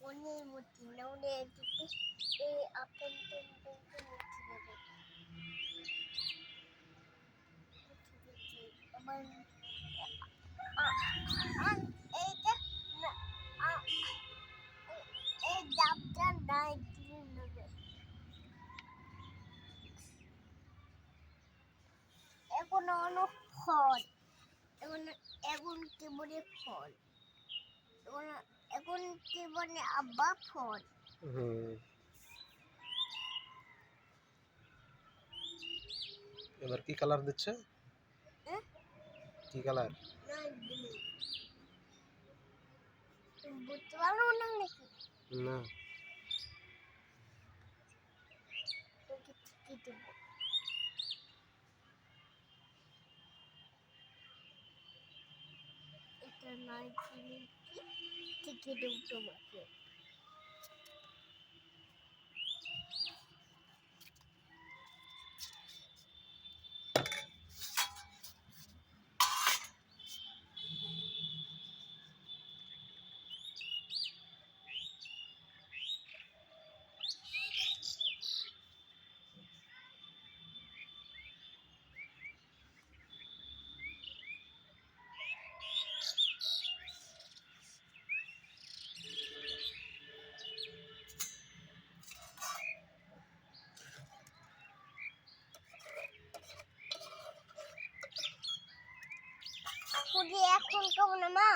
Only muti na only e apen muti devo. Aman এটা না এই ডাবটা নাই নেবে এখন অনেক ফল এখন এখন কি বলে ফল এখন কি বলে আব্বা ফল এবার কি কালার দিচ্ছে কি কালার বুঝতে পারো না নাকি না তোকে ঠিকই দেবো এটা নাই চিনি ঠিকই দেবো তোমাকে এখন কেমন মা